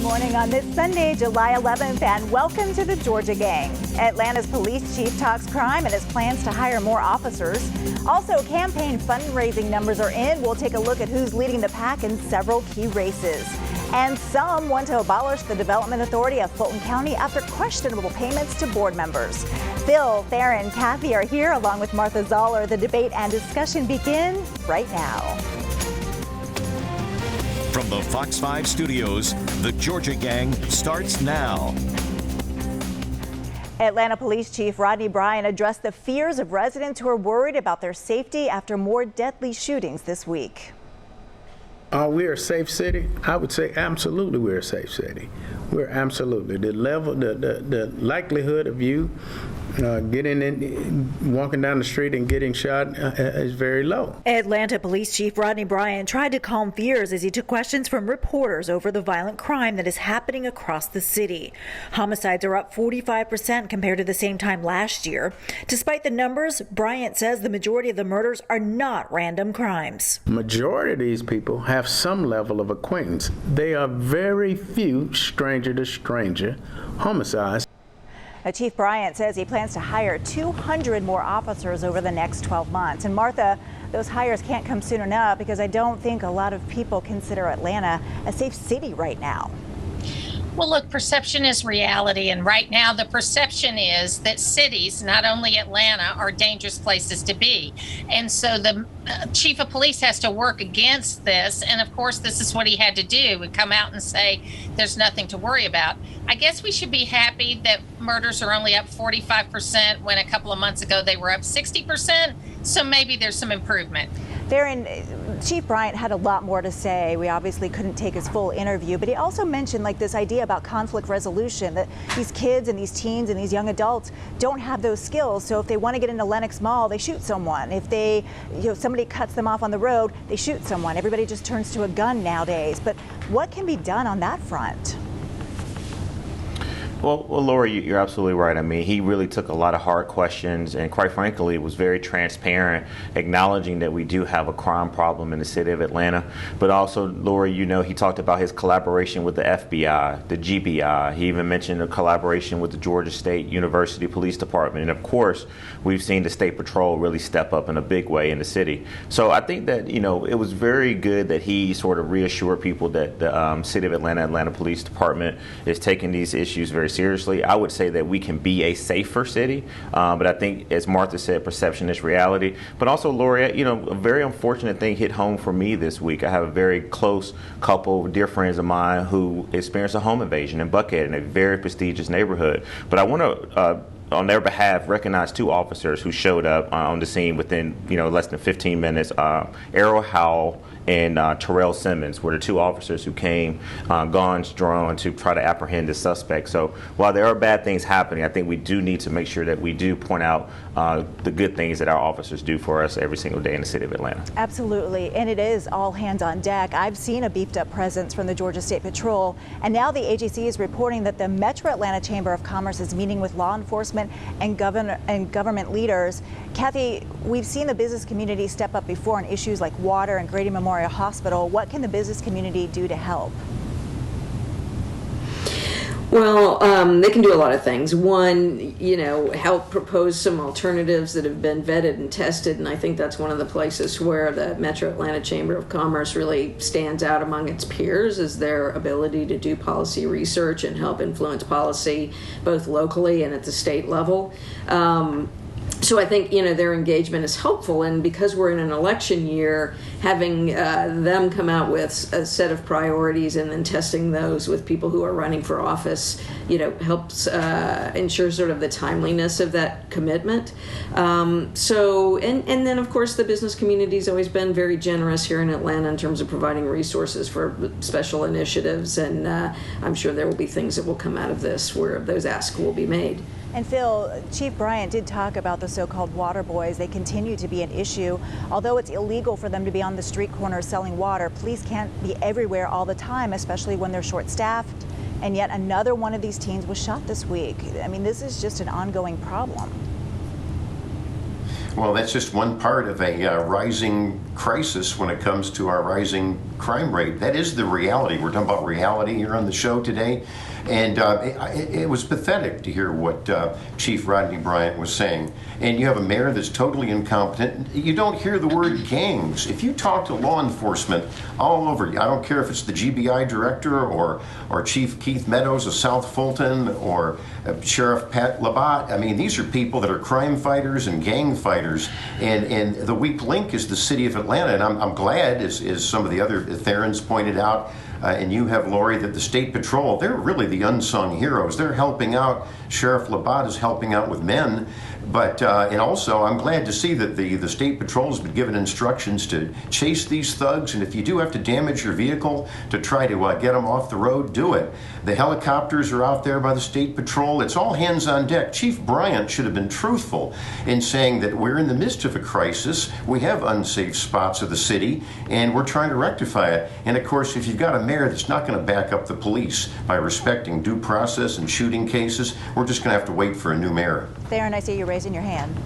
morning on this Sunday, July 11th, and welcome to the Georgia Gang. Atlanta's police chief talks crime and his plans to hire more officers. Also, campaign fundraising numbers are in. We'll take a look at who's leading the pack in several key races. And some want to abolish the Development Authority of Fulton County after questionable payments to board members. Phil, Theron, Kathy are here along with Martha Zoller. The debate and discussion begin right now. From the Fox 5 studios, the Georgia Gang starts now. Atlanta Police Chief Rodney Bryant addressed the fears of residents who are worried about their safety after more deadly shootings this week. Are we a safe city? I would say absolutely we're a safe city. We're absolutely. The level, the likelihood of you getting in, walking down the street and getting shot is very low. Atlanta Police Chief Rodney Bryant tried to calm fears as he took questions from reporters over the violent crime that is happening across the city. Homicides are up 45% compared to the same time last year. Despite the numbers, Bryant says the majority of the murders are not random crimes. Majority of these people have some level of acquaintance. They are very few stranger to stranger homicides. Chief Bryant says he plans to hire 200 more officers over the next 12 months. And Martha, those hires can't come soon enough because I don't think a lot of people consider Atlanta a safe city right now. Well, look, perception is reality, and right now the perception is that cities, not only Atlanta, are dangerous places to be. And so the chief of police has to work against this, and of course this is what he had to do, would come out and say there's nothing to worry about. I guess we should be happy that murders are only up 45% when a couple of months ago they were up 60%, so maybe there's some improvement. Theron, Chief Bryant had a lot more to say. We obviously couldn't take his full interview, but he also mentioned like this idea about conflict resolution, that these kids and these teens and these young adults don't have those skills. So if they want to get into Lenox Mall, they shoot someone. If they, somebody cuts them off on the road, they shoot someone. Everybody just turns to a gun nowadays. But what can be done on that front? Well, Lori, you're absolutely right. I mean, he really took a lot of hard questions and, quite frankly, was very transparent, acknowledging that we do have a crime problem in the city of Atlanta. But also, Lori, he talked about his collaboration with the FBI, the GBI. He even mentioned a collaboration with the Georgia State University Police Department. And, of course, we've seen the State Patrol really step up in a big way in the city. So I think that, it was very good that he sort of reassured people that the city of Atlanta Police Department is taking these issues very seriously. I would say that we can be a safer city, but I think, as Martha said, perception is reality. But also, Lori, a very unfortunate thing hit home for me this week. I have a very close couple of dear friends of mine who experienced a home invasion in Buckhead, in a very prestigious neighborhood. But I want to on their behalf, recognize two officers who showed up on the scene within, less than 15 minutes. Errol Howell and Terrell Simmons were the two officers who came, guns drawn, to try to apprehend the suspect. So while there are bad things happening, I think we do need to make sure that we do point out the good things that our officers do for us every single day in the city of Atlanta. Absolutely, and it is all hands on deck. I've seen a beefed up presence from the Georgia State Patrol, and now the AGC is reporting that the Metro Atlanta Chamber of Commerce is meeting with law enforcement and government leaders. Kathy, we've seen the business community step up before on issues like water and Grady Memorial Hospital. What can the business community do to help? Well, they can do a lot of things. One, help propose some alternatives that have been vetted and tested, and I think that's one of the places where the Metro Atlanta Chamber of Commerce really stands out among its peers, is their ability to do policy research and help influence policy both locally and at the state level. So I think, their engagement is helpful, and because we're in an election year, having them come out with a set of priorities and then testing those with people who are running for office, helps ensure sort of the timeliness of that commitment. And then, of course, the business community has always been very generous here in Atlanta in terms of providing resources for special initiatives, and I'm sure there will be things that will come out of this where those asks will be made. And Phil, Chief Bryant did talk about the so-called water boys. They continue to be an issue. Although it's illegal for them to be on the street corners selling water, police can't be everywhere all the time, especially when they're short-staffed. And yet another one of these teens was shot this week. I mean, this is just an ongoing problem. Well, that's just one part of a rising crisis when it comes to our rising crime rate. That is the reality. We're talking about reality here on the show today. And it was pathetic to hear what Chief Rodney Bryant was saying. And you have a mayor that's totally incompetent. You don't hear the word gangs. If you talk to law enforcement all over, I don't care if it's the GBI director or Chief Keith Meadows of South Fulton or Sheriff Pat Labatt. I mean, these are people that are crime fighters and gang fighters. And the weak link is the city of Atlanta. And I'm glad, as some of the other Therans pointed out, and you have, Lori, that the State Patrol, they're really the unsung heroes. They're helping out. Sheriff Labatt is helping out with men. But, and also, I'm glad to see that the State Patrol has been given instructions to chase these thugs. And if you do have to damage your vehicle to try to get them off the road, do it. The helicopters are out there by the State Patrol. It's all hands on deck. Chief Bryant should have been truthful in saying that we're in the midst of a crisis. We have unsafe spots of the city, and we're trying to rectify it. And of course, if you've got a mayor that's not going to back up the police by respecting due process and shooting cases, we're just going to have to wait for a new mayor. Theron, I see you raising your hand.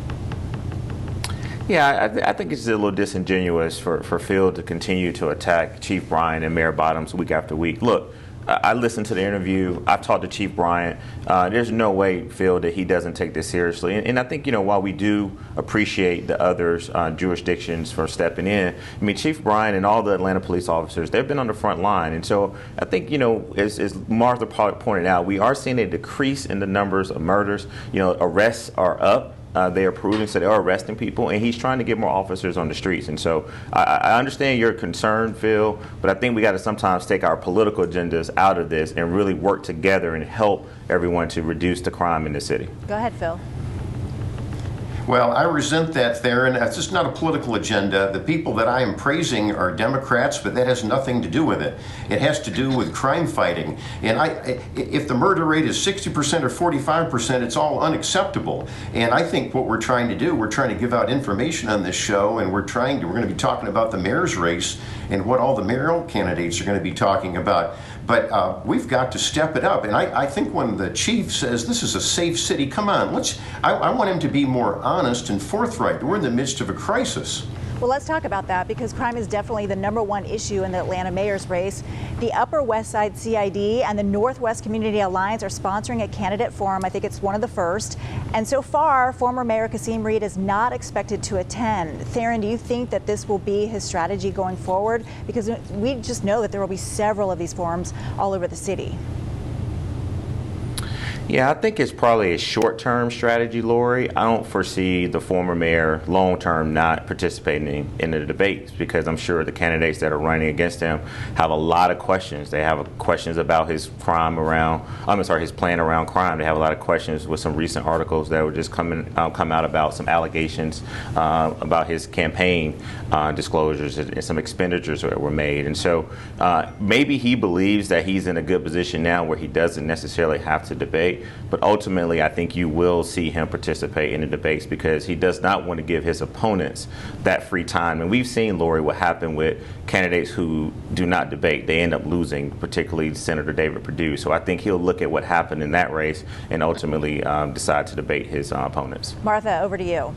Yeah, I think it's a little disingenuous for Phil to continue to attack Chief Bryant and Mayor Bottoms week after week. Look, I listened to the interview. I've talked to Chief Bryant. There's no way, Phil, that he doesn't take this seriously. And I think, while we do appreciate the others' jurisdictions for stepping in, I mean, Chief Bryant and all the Atlanta police officers, they've been on the front line. And so I think, as Martha pointed out, we are seeing a decrease in the numbers of murders. Arrests are up. They are proving, so they are arresting people, and he's trying to get more officers on the streets. And so I understand your concern, Phil, but I think we got to sometimes take our political agendas out of this and really work together and help everyone to reduce the crime in the city. Go ahead, Phil. Well, I resent that, Theron. That's just not a political agenda. The people that I am praising are Democrats, but that has nothing to do with it. It has to do with crime fighting. And if the murder rate is 60% or 45%, it's all unacceptable. And I think what we're trying to do, we're trying to give out information on this show, and we're going to be talking about the mayor's race and what all the mayoral candidates are going to be talking about. But we've got to step it up. And I think when the chief says this is a safe city, come on, I want him to be more honest and forthright. We're in the midst of a crisis. Well, let's talk about that because crime is definitely the #1 issue in the Atlanta mayor's race. The Upper West Side CID and the Northwest Community Alliance are sponsoring a candidate forum. I think it's one of the first. And so far, former Mayor Kasim Reed is not expected to attend. Theron, do you think that this will be his strategy going forward? Because we just know that there will be several of these forums all over the city. Yeah, I think it's probably a short-term strategy, Lori. I don't foresee the former mayor long-term not participating in the debates because I'm sure the candidates that are running against him have a lot of questions. They have questions about his his plan around crime. They have a lot of questions with some recent articles that were just come out about some allegations about his campaign disclosures and some expenditures that were made. And so maybe he believes that he's in a good position now where he doesn't necessarily have to debate. But ultimately, I think you will see him participate in the debates because he does not want to give his opponents that free time. And we've seen, Lori, what happened with candidates who do not debate. They end up losing, particularly Senator David Perdue. So I think he'll look at what happened in that race and ultimately decide to debate his opponents. Martha, over to you.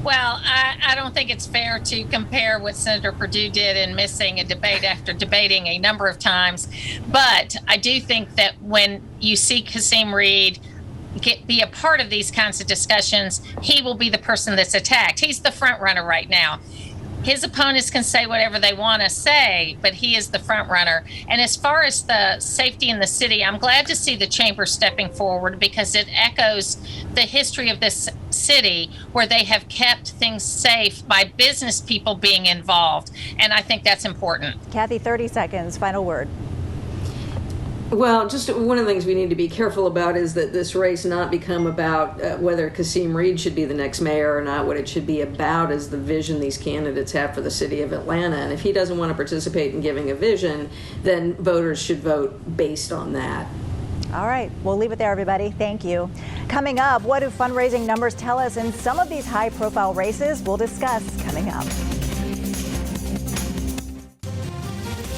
Well, I don't think it's fair to compare what Senator Perdue did in missing a debate after debating a number of times. But I do think that when you see Kasim Reed be a part of these kinds of discussions, he will be the person that's attacked. He's the front runner right now. His opponents can say whatever they want to say, but he is the front runner. And as far as the safety in the city, I'm glad to see the chamber stepping forward because it echoes the history of this city where they have kept things safe by business people being involved. And I think that's important. Kathy, 30 seconds, final word. Well, just one of the things we need to be careful about is that this race not become about whether Kasim Reed should be the next mayor or not. What it should be about is the vision these candidates have for the city of Atlanta. And if he doesn't want to participate in giving a vision, then voters should vote based on that. All right, we'll leave it there, everybody. Thank you. Coming up, what do fundraising numbers tell us in some of these high-profile races? We'll discuss coming up.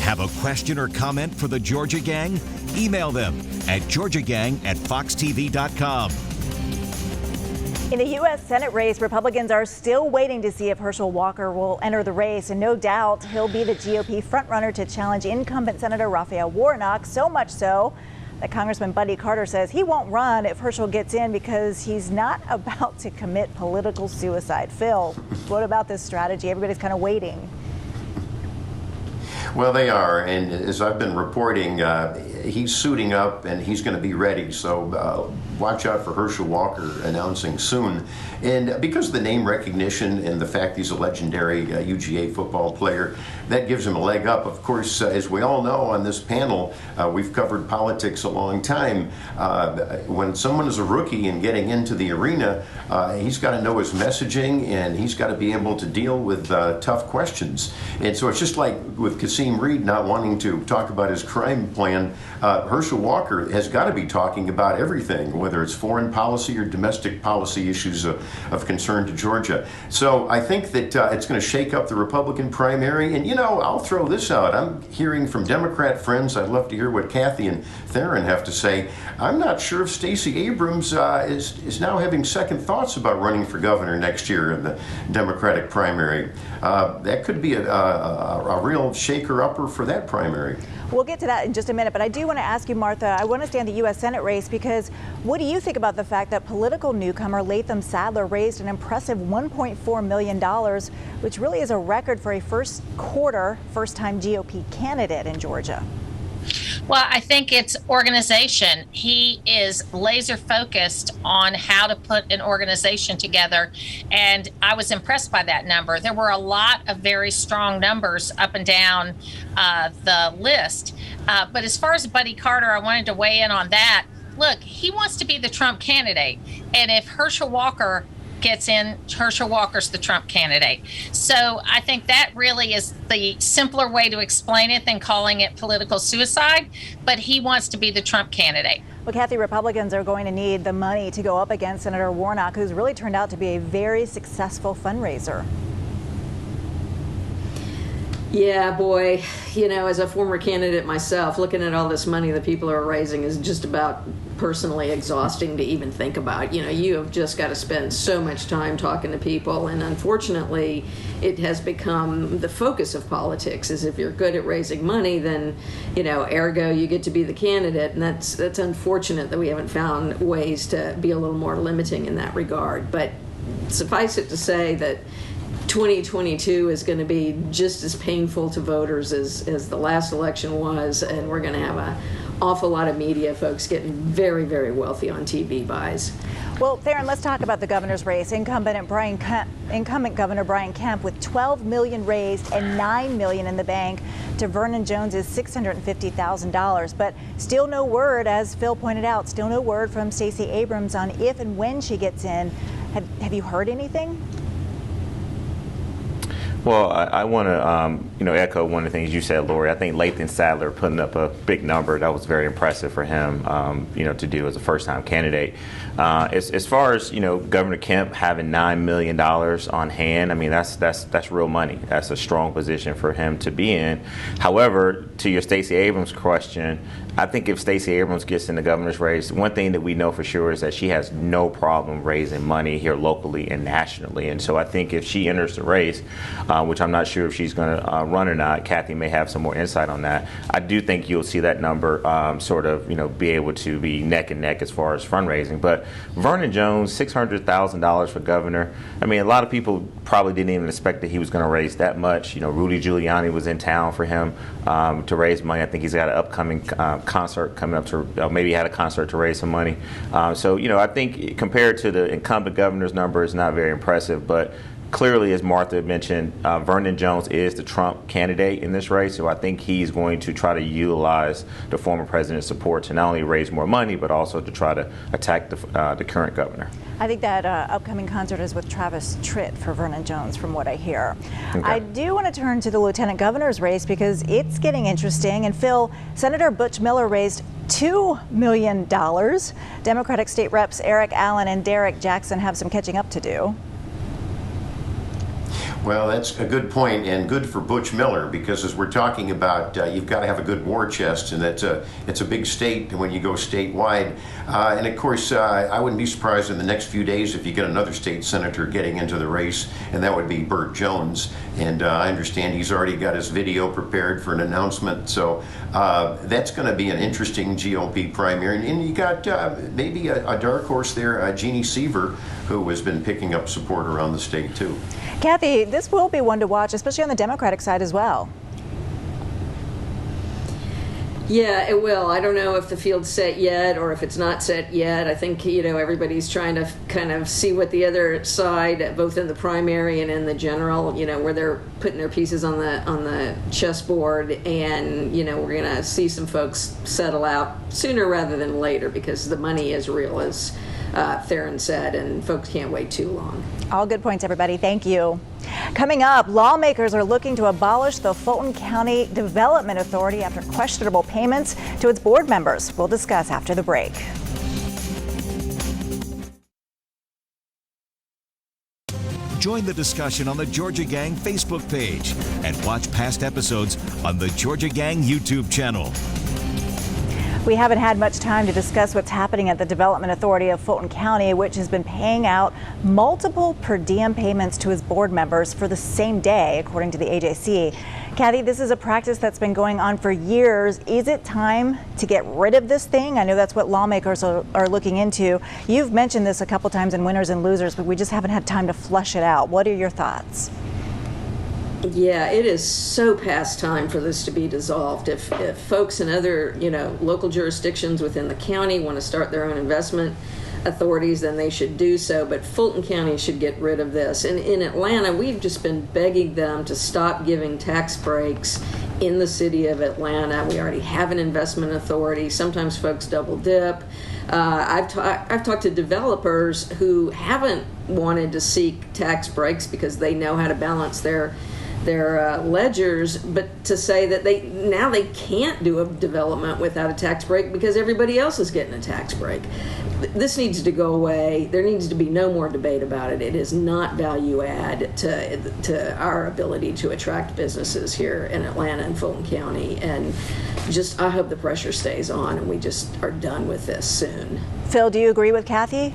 Have a question or comment for the Georgia Gang? Email them at georgiagang@foxtv.com. In the U.S. Senate race, Republicans are still waiting to see if Herschel Walker will enter the race, and no doubt he'll be the GOP frontrunner to challenge incumbent Senator Raphael Warnock, so much so that Congressman Buddy Carter says he won't run if Herschel gets in because he's not about to commit political suicide. Phil, what about this strategy? Everybody's kind of waiting. Well, they are, and as I've been reporting, he's suiting up and he's going to be ready. So watch out for Herschel Walker announcing soon. And because of the name recognition and the fact he's a legendary UGA football player, that gives him a leg up. Of course, as we all know on this panel, we've covered politics a long time. When someone is a rookie and getting into the arena, he's got to know his messaging and he's got to be able to deal with tough questions. And so it's just like with Kasim Reed not wanting to talk about his crime plan, Herschel Walker has got to be talking about everything, whether it's foreign policy or domestic policy issues of concern to Georgia. So I think that it's going to shake up the Republican primary. And, you know, I'll throw this out. I'm hearing from Democrat friends, I'd love to hear what Kathy and Theron have to say. I'm not sure if Stacey Abrams is now having second thoughts about running for governor next year in the Democratic primary. That could be a real shaker-upper for that primary. We'll get to that in just a minute, but I do want to ask you, Martha, I want to stay on the U.S. Senate race because what do you think about the fact that political newcomer Latham Sadler raised an impressive $1.4 million, which really is a record for a first-time GOP candidate in Georgia? Well, I think it's organization. He is laser focused on how to put an organization together. And I was impressed by that number. There were a lot of very strong numbers up and down the list. But as far as Buddy Carter, I wanted to weigh in on that. Look, he wants to be the Trump candidate. And if Herschel Walker gets in, Herschel Walker's the Trump candidate. So I think that really is the simpler way to explain it than calling it political suicide, but he wants to be the Trump candidate. Well, Kathy, Republicans are going to need the money to go up against Senator Warnock, who's really turned out to be a very successful fundraiser. Yeah, boy, you know, as a former candidate myself, looking at all this money that people are raising is just about personally exhausting to even think about. You know, you have just got to spend so much time talking to people, and unfortunately, it has become the focus of politics, is if you're good at raising money, then, you know, ergo, you get to be the candidate, and that's unfortunate that we haven't found ways to be a little more limiting in that regard. But suffice it to say that 2022 is going to be just as painful to voters as the last election was, and we're going to have an awful lot of media folks getting very, very wealthy on TV buys. Well, Theron, let's talk about the governor's race. Incumbent Governor Brian Kemp with $12 million raised and $9 million in the bank to Vernon Jones's $650,000. But still no word, as Phil pointed out, still no word from Stacey Abrams on if and when she gets in. Have you heard anything? Well, I want to, echo one of the things you said, Lori. I think Latham Sadler putting up a big number, that was very impressive for him, to do as a first-time candidate. As far as, Governor Kemp having $9 million on hand, I mean, that's real money. That's a strong position for him to be in. However, to your Stacey Abrams question, I think if Stacey Abrams gets in the governor's race, one thing that we know for sure is that she has no problem raising money here locally and nationally. And so I think if she enters the race, which I'm not sure if she's going to run or not, Kathy may have some more insight on that. I do think you'll see that number be able to be neck and neck as far as fundraising. But Vernon Jones, $600,000 for governor. I mean, a lot of people probably didn't even expect that he was going to raise that much. Rudy Giuliani was in town for him to raise money. I think he's got an upcoming concert coming up to, maybe he had a concert to raise some money. I think compared to the incumbent governor's number, it's not very impressive, but clearly, as Martha mentioned, Vernon Jones is the Trump candidate in this race, so I think he's going to try to utilize the former president's support to not only raise more money, but also to try to attack the current governor. I think that upcoming concert is with Travis Tritt for Vernon Jones, from what I hear. Okay. I do want to turn to the lieutenant governor's race because it's getting interesting. And Phil, Senator Butch Miller raised $2 million. Democratic state reps Eric Allen and Derek Jackson have some catching up to do. Well, that's a good point, and good for Butch Miller, because as we're talking about, you've got to have a good war chest, and it's a big state when you go statewide. And of course, I wouldn't be surprised in the next few days if you get another state senator getting into the race, and that would be Burt Jones. And I understand he's already got his video prepared for an announcement, so that's going to be an interesting GOP primary. And you got maybe a dark horse there, Jeannie Seaver, who has been picking up support around the state too. Kathy, this will be one to watch, especially on the Democratic side as well. Yeah, it will. I don't know if the field's set yet or if it's not set yet. I think, everybody's trying to kind of see what the other side, both in the primary and in the general, where they're putting their pieces on the chessboard. And, we're going to see some folks settle out sooner rather than later, because the money is real, as Theron said, and folks can't wait too long. All good points, everybody. Thank you. Coming up, lawmakers are looking to abolish the Fulton County Development Authority after questionable payments to its board members. We'll discuss after the break. Join the discussion on the Georgia Gang Facebook page and watch past episodes on the Georgia Gang YouTube channel. We haven't had much time to discuss what's happening at the Development Authority of Fulton County, which has been paying out multiple per diem payments to its board members for the same day, according to the AJC. Kathy, this is a practice that's been going on for years. Is it time to get rid of this thing? I know that's what lawmakers are looking into. You've mentioned this a couple times in Winners and Losers, but we just haven't had time to flush it out. What are your thoughts? Yeah, it is so past time for this to be dissolved. If folks in other, local jurisdictions within the county want to start their own investment authorities, then they should do so. But Fulton County should get rid of this. And in Atlanta, we've just been begging them to stop giving tax breaks in the city of Atlanta. We already have an investment authority. Sometimes folks double dip. I've talked to developers who haven't wanted to seek tax breaks because they know how to balance their ledgers, but to say that they can't do a development without a tax break because everybody else is getting a tax break. This needs to go away. There needs to be no more debate about it. It is not value add to our ability to attract businesses here in Atlanta and Fulton County. And I hope the pressure stays on and we just are done with this soon. Phil, do you agree with Kathy?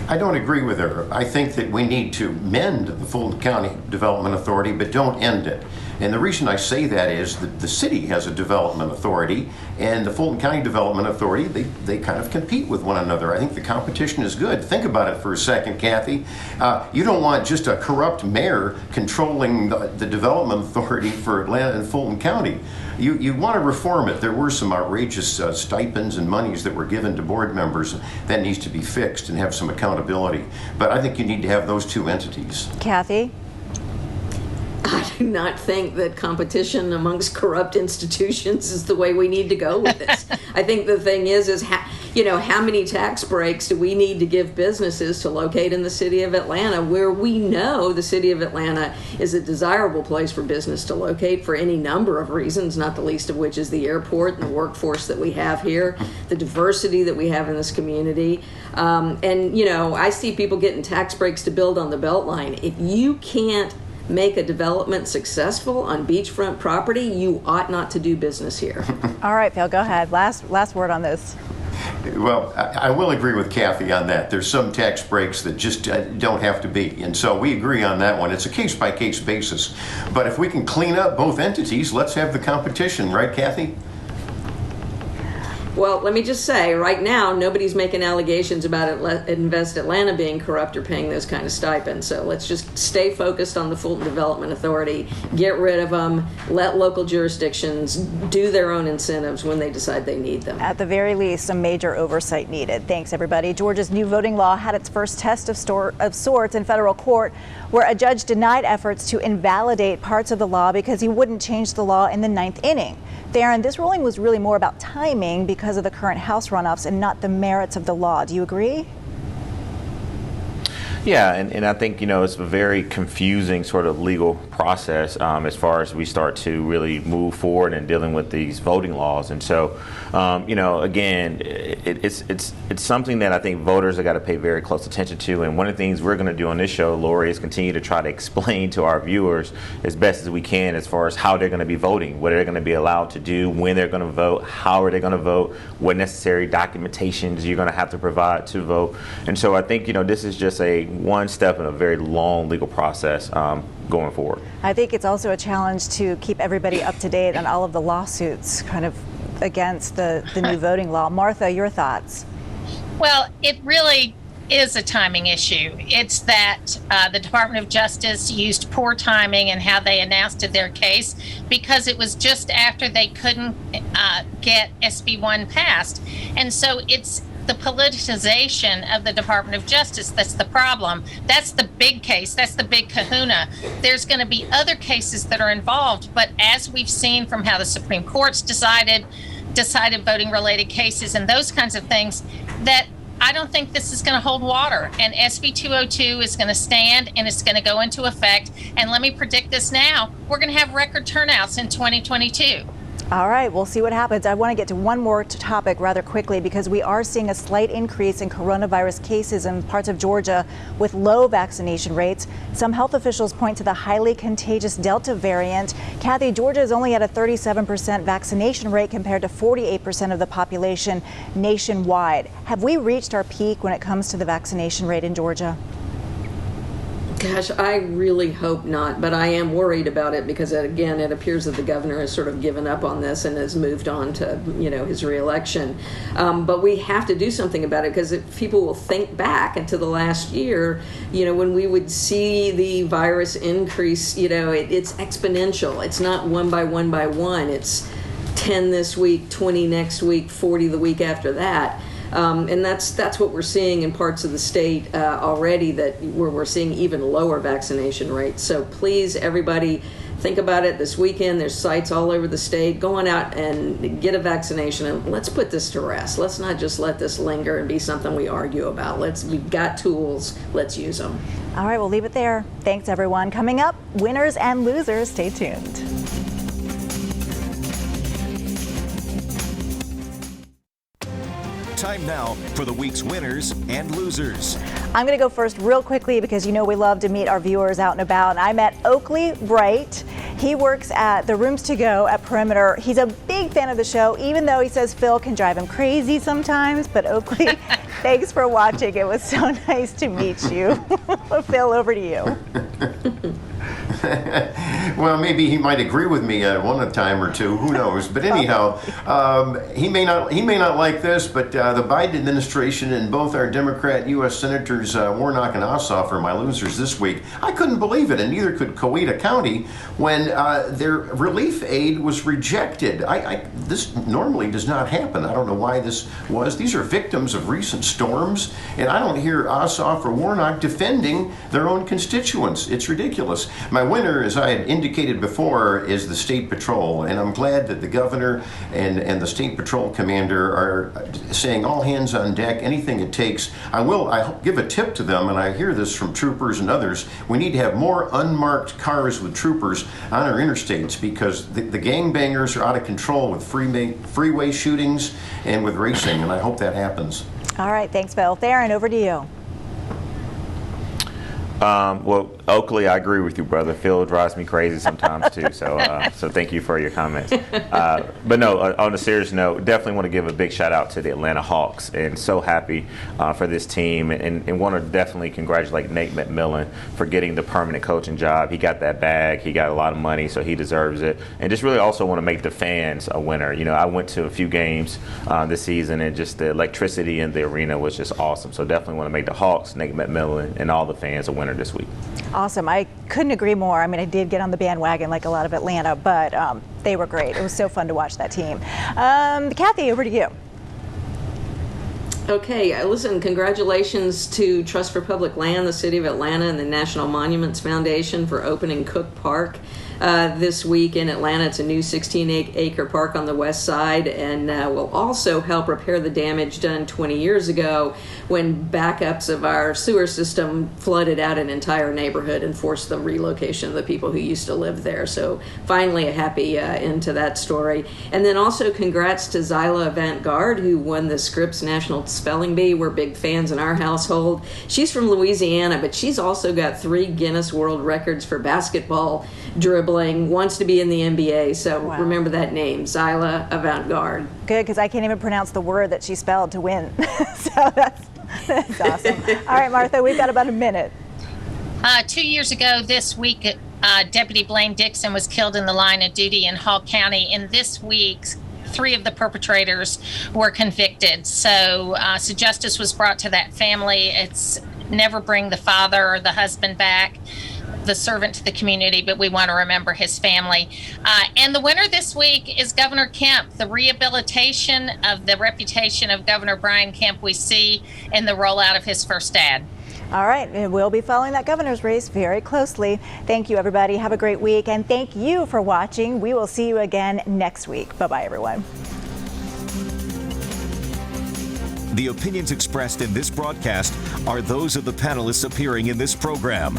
I don't agree with her. I think that we need to mend the Fulton County Development Authority, but don't end it. And the reason I say that is that the city has a development authority, and the Fulton County Development Authority, they kind of compete with one another. I think the competition is good. Think about it for a second, Kathy. You don't want just a corrupt mayor controlling the development authority for Atlanta and Fulton County. You want to reform it. There were some outrageous stipends and monies that were given to board members. That needs to be fixed and have some accountability. But I think you need to have those two entities. Kathy? I do not think that competition amongst corrupt institutions is the way we need to go with this. I think the thing is how many tax breaks do we need to give businesses to locate in the city of Atlanta, where we know the city of Atlanta is a desirable place for business to locate for any number of reasons, not the least of which is the airport and the workforce that we have here, the diversity that we have in this community. I see people getting tax breaks to build on the Beltline. If you can't make a development successful on beachfront property, you ought not to do business here. All right, Phil, go ahead. Last word on this. Well, I will agree with Kathy on that. There's some tax breaks that just don't have to be. And so we agree on that one. It's a case-by-case basis. But if we can clean up both entities, let's have the competition, right, Kathy? Well, let me just say, right now, nobody's making allegations about Invest Atlanta being corrupt or paying those kind of stipends. So let's just stay focused on the Fulton Development Authority, get rid of them, let local jurisdictions do their own incentives when they decide they need them. At the very least, some major oversight needed. Thanks, everybody. Georgia's new voting law had its first test of sorts in federal court, where a judge denied efforts to invalidate parts of the law because he wouldn't change the law in the ninth inning. Theron, this ruling was really more about timing because of the current House runoffs and not the merits of the law. Do you agree? Yeah, and I think, it's a very confusing sort of legal process as far as we start to really move forward in dealing with these voting laws. And so, again, it's something that I think voters have got to pay very close attention to. And one of the things we're going to do on this show, Lori, is continue to try to explain to our viewers as best as we can as far as how they're going to be voting, what they're going to be allowed to do, when they're going to vote, how are they going to vote, what necessary documentations you're going to have to provide to vote. And so I think, this is just one step in a very long legal process going forward. I think it's also a challenge to keep everybody up to date on all of the lawsuits kind of against the new voting law. Martha, your thoughts? Well, it really is a timing issue. It's that the Department of Justice used poor timing in how they announced their case, because it was just after they couldn't get SB 1 passed. And so it's the politicization of the Department of Justice that's the problem. That's the big case. That's the big kahuna. There's going to be other cases that are involved, but as we've seen from how the Supreme Court's decided voting related cases and those kinds of things, that I don't think this is going to hold water. And SB 202 is going to stand and it's going to go into effect. And let me predict this now, we're going to have record turnouts in 2022. All right, we'll see what happens. I want to get to one more topic rather quickly, because we are seeing a slight increase in coronavirus cases in parts of Georgia with low vaccination rates. Some health officials point to the highly contagious Delta variant. Kathy, Georgia is only at a 37% vaccination rate compared to 48% of the population nationwide. Have we reached our peak when it comes to the vaccination rate in Georgia? Gosh, I really hope not, but I am worried about it because, again, it appears that the governor has sort of given up on this and has moved on to, his reelection. But we have to do something about it, because if people will think back into the last year, when we would see the virus increase, it's exponential. It's not one by one by one. It's 10 this week, 20 next week, 40 the week after that. And that's what we're seeing in parts of the state already, where we're seeing even lower vaccination rates. So please, everybody, think about it this weekend. There's sites all over the state. Go on out and get a vaccination, and let's put this to rest. Let's not just let this linger and be something we argue about. We've got tools. Let's use them. All right, we'll leave it there. Thanks, everyone. Coming up, winners and losers. Stay tuned. Time now for the week's winners and losers. I'm going to go first real quickly, because we love to meet our viewers out and about. And I met Oakley Bright. He works at the Rooms to Go at Perimeter. He's a big fan of the show, even though he says Phil can drive him crazy sometimes. But Oakley, thanks for watching. It was so nice to meet you. Phil, over to you. Well, maybe he might agree with me one time or two. Who knows? But anyhow, he may not like this, but the Biden administration and both our Democrat U.S. Senators Warnock and Ossoff are my losers this week. I couldn't believe it, and neither could Coweta County, when their relief aid was rejected. This normally does not happen. I don't know why this was. These are victims of recent storms, and I don't hear Ossoff or Warnock defending their own constituents. It's ridiculous. My winner, as I had indicated before, is the State Patrol, and I'm glad that the governor and the State Patrol commander are saying all hands on deck, anything it takes. I give a tip to them, and I hear this from troopers and others. We need to have more unmarked cars with troopers on our interstates, because the gangbangers are out of control with freeway shootings and with racing, and I hope that happens. All right, thanks, Phil. Theron, over to you. Well, Oakley, I agree with you, brother. Phil drives me crazy sometimes too. So thank you for your comments. But no, on a serious note, definitely want to give a big shout out to the Atlanta Hawks, and so happy for this team, and want to definitely congratulate Nate McMillan for getting the permanent coaching job. He got that bag. He got a lot of money, so he deserves it. And just really also want to make the fans a winner. I went to a few games this season, and just the electricity in the arena was just awesome. So definitely want to make the Hawks, Nate McMillan, and all the fans a winner this week. Awesome. I couldn't agree more. I mean, I did get on the bandwagon like a lot of Atlanta, but they were great. It was so fun to watch that team. Kathy, over to you. Okay, listen, congratulations to Trust for Public Land, the City of Atlanta, and the National Monuments Foundation for opening Cook Park. this week in Atlanta. It's a new 16-acre park on the west side, and will also help repair the damage done 20 years ago when backups of our sewer system flooded out an entire neighborhood and forced the relocation of the people who used to live there. So finally a happy end to that story. And then also congrats to Zyla Avant-Garde, who won the Scripps National Spelling Bee. We're big fans in our household. She's from Louisiana, but she's also got 3 Guinness World Records for basketball dribbling, wants to be in the NBA. So remember that name, Zyla Avant-Garde. Good, because I can't even pronounce the word that she spelled to win. So that's awesome. All right, Martha, we've got about a minute. 2 years ago this week, Deputy Blaine Dixon was killed in the line of duty in Hall County. And this week, 3 of the perpetrators were convicted. So justice was brought to that family. It's never bring the father or the husband back, the servant to the community, but we want to remember his family. And the winner this week is Governor Kemp. The rehabilitation of the reputation of Governor Brian Kemp we see in the rollout of his first ad. All right, and we'll be following that governor's race very closely. Thank you, everybody. Have a great week, and thank you for watching. We will see you again next week. Bye-bye, everyone. The opinions expressed in this broadcast are those of the panelists appearing in this program.